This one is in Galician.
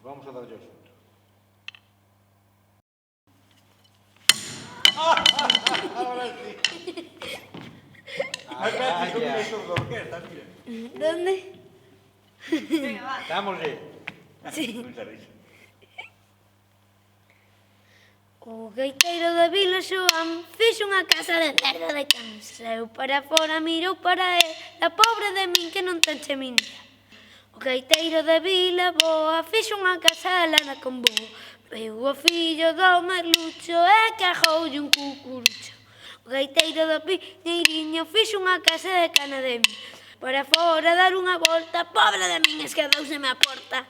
vamos a darlle ao xunto. Ahora sí. Ai, espérate, son director da orquesta, mira. Donde? Dámoslle. Sí. Mucha risa. O gaiteiro da Vila Xoán fixo unha casa de merda de can. Saiu para fora, mirou para el, a pobre de min que non ten cheminea. O gaiteiro da Vila Boa fixo unha casa de lana con boa. Veu o fillo do merlucho e cagoulle un cucurucho. O gaiteiro do Piñeiriño fixo unha casa de cana de min. Para fora dar unha volta, pobre de min, esquedouseme a porta.